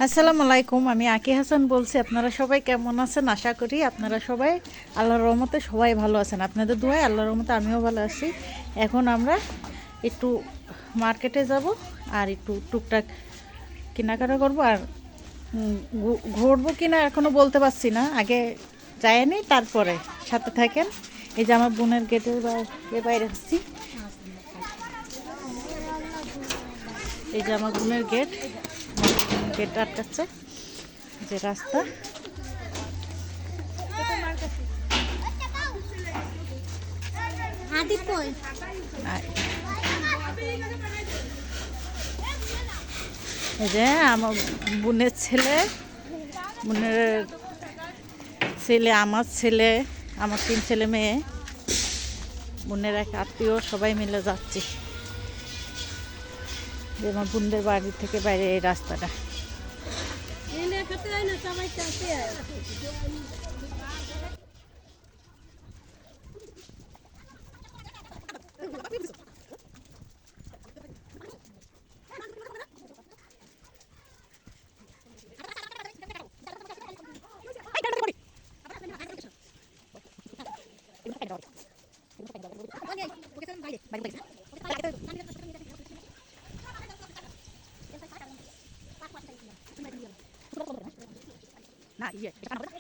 আসসালামু আলাইকুম, আমি আকি হাসান বলছি। আপনারা সবাই কেমন আছেন? আশা করি আপনারা সবাই আল্লাহর রহমতে সবাই ভালো আছেন। আপনাদের দোয়ায় আল্লাহর রহমতে আমিও ভালো আছি। এখন আমরা একটু মার্কেটে যাব আর একটু টুকটাক কেনাকাটা করব আর ঘুরবো কিনা এখনও বলতে পারছি না। আগে যায়নি, তারপরে সাথে থাকেন। এই যে আমার বোনের গেটের বাইরে আসছি। এই যে আমার বোনের গেট আটকাচ্ছে, যে রাস্তা। এই যে আমার বোনের ছেলে, আমার ছেলে, আমার 3 ছেলে মেয়ে, বোনের এক আত্মীয়, সবাই মিলে যাচ্ছি। যে আমার বোনদের বাড়ি থেকে বাইরে এই রাস্তাটা। না ইয়ে এটা কাটা হবে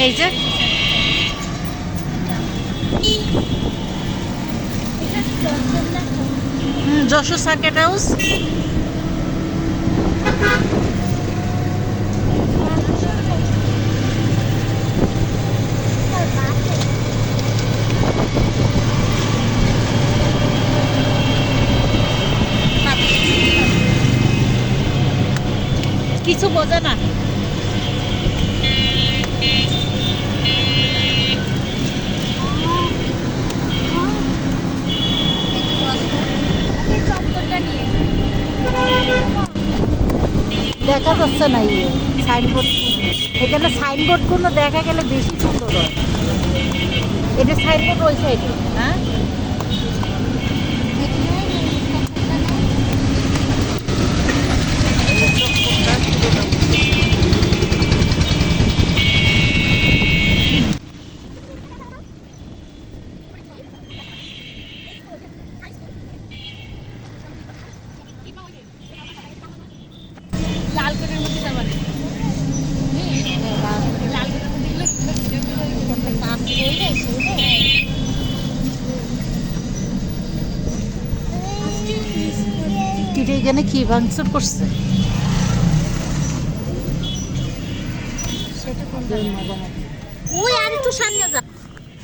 এই যে যশোর সার্কিট হাউস। কিছু বোঝে না। দেখা যাচ্ছে না সাইনবোর্ড। এখানে সাইনবোর্ড কোনো দেখা গেলে বেশি সুন্দর হয়। এটা সাইনবোর্ড ওই সাইডে। হ্যাঁ, এখানে কি ভাঙচুর করছে?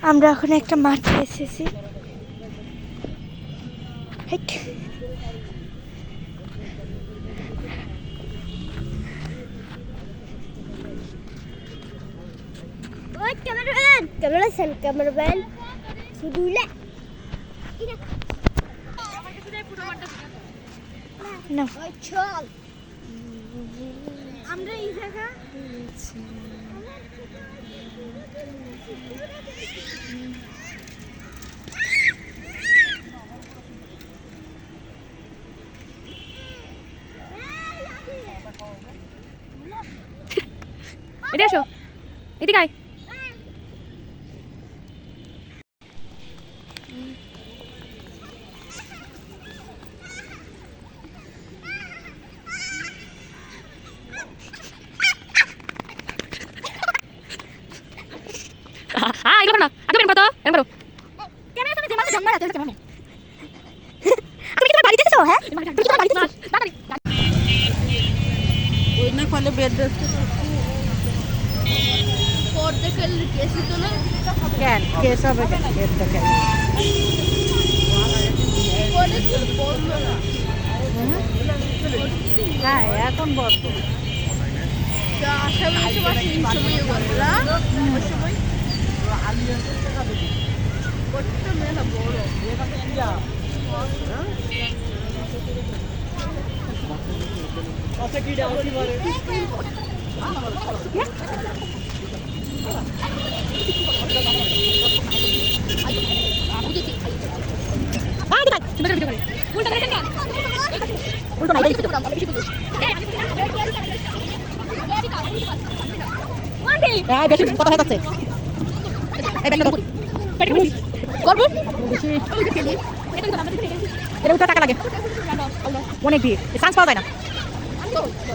আমরা এখন একটা মাঠে এসেছি। ক্যামেরাম্যান শুধুলে না চল আমরা এই জায়গা এদিকে আসো, এদিকে আয়। এগুলো না, আগে বের করো তো, বের করো। ক্যামেরা সামনে জমা আছে, তুমি কি তোমার বাড়ি দেখেছো? হ্যাঁ, তুমি কি তোমার বাড়ি দেখেছো? তাহলে বেড রেস্ট কেন কেস হবে কেন বেডটা কেন হ্যাঁ এখন বন্ধ বেশি কথা হয়ে যাচ্ছে এটা উঠে টাকা লাগে অনেক ভিড় চান্স পাওয়া যায় না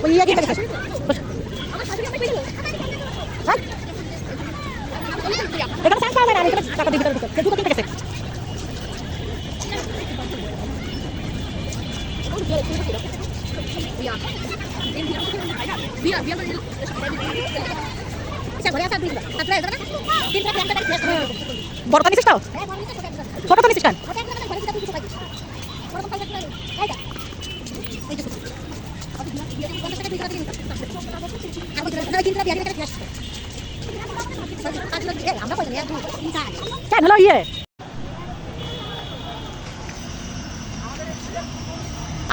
ওই ইয়ে গিয়ে গেছে এখানে চান্স পাওয়া যায় না এখানে টাকা দিয়ে ভিতরে ঢুকে গেছে বড়টা নিছিস তো ছোটটা নিছিস কেন কেন হলো ইয়ে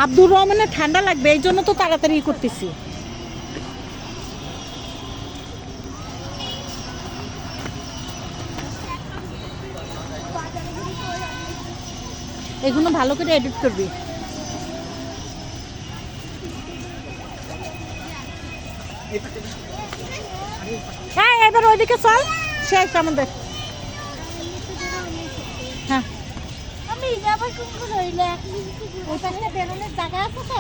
আব্দুর রহমানের ঠান্ডা লাগবে এই জন্য তো তাড়াতাড়ি করতেছি এগুলো ভালো করে এডিট করবি হ্যাঁ এবার ওইদিকে চল শেষ আমাদের হ্যাঁ আমি যাবো কুকুর হইলে ওই পাশে বেরোনোর জায়গা আছে তো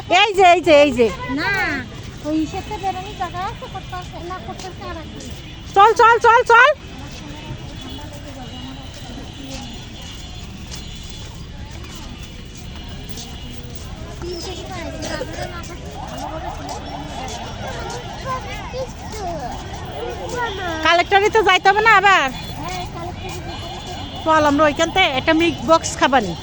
এই যে না ওই সাথে বেরোনোর জায়গা আছে করতে না করতে আর চল চল চল চল কালেক্টরে তো যাইতে হবে না আবার চল আমরা ওইখান থেকে একটা মিক্স বক্স খাবানি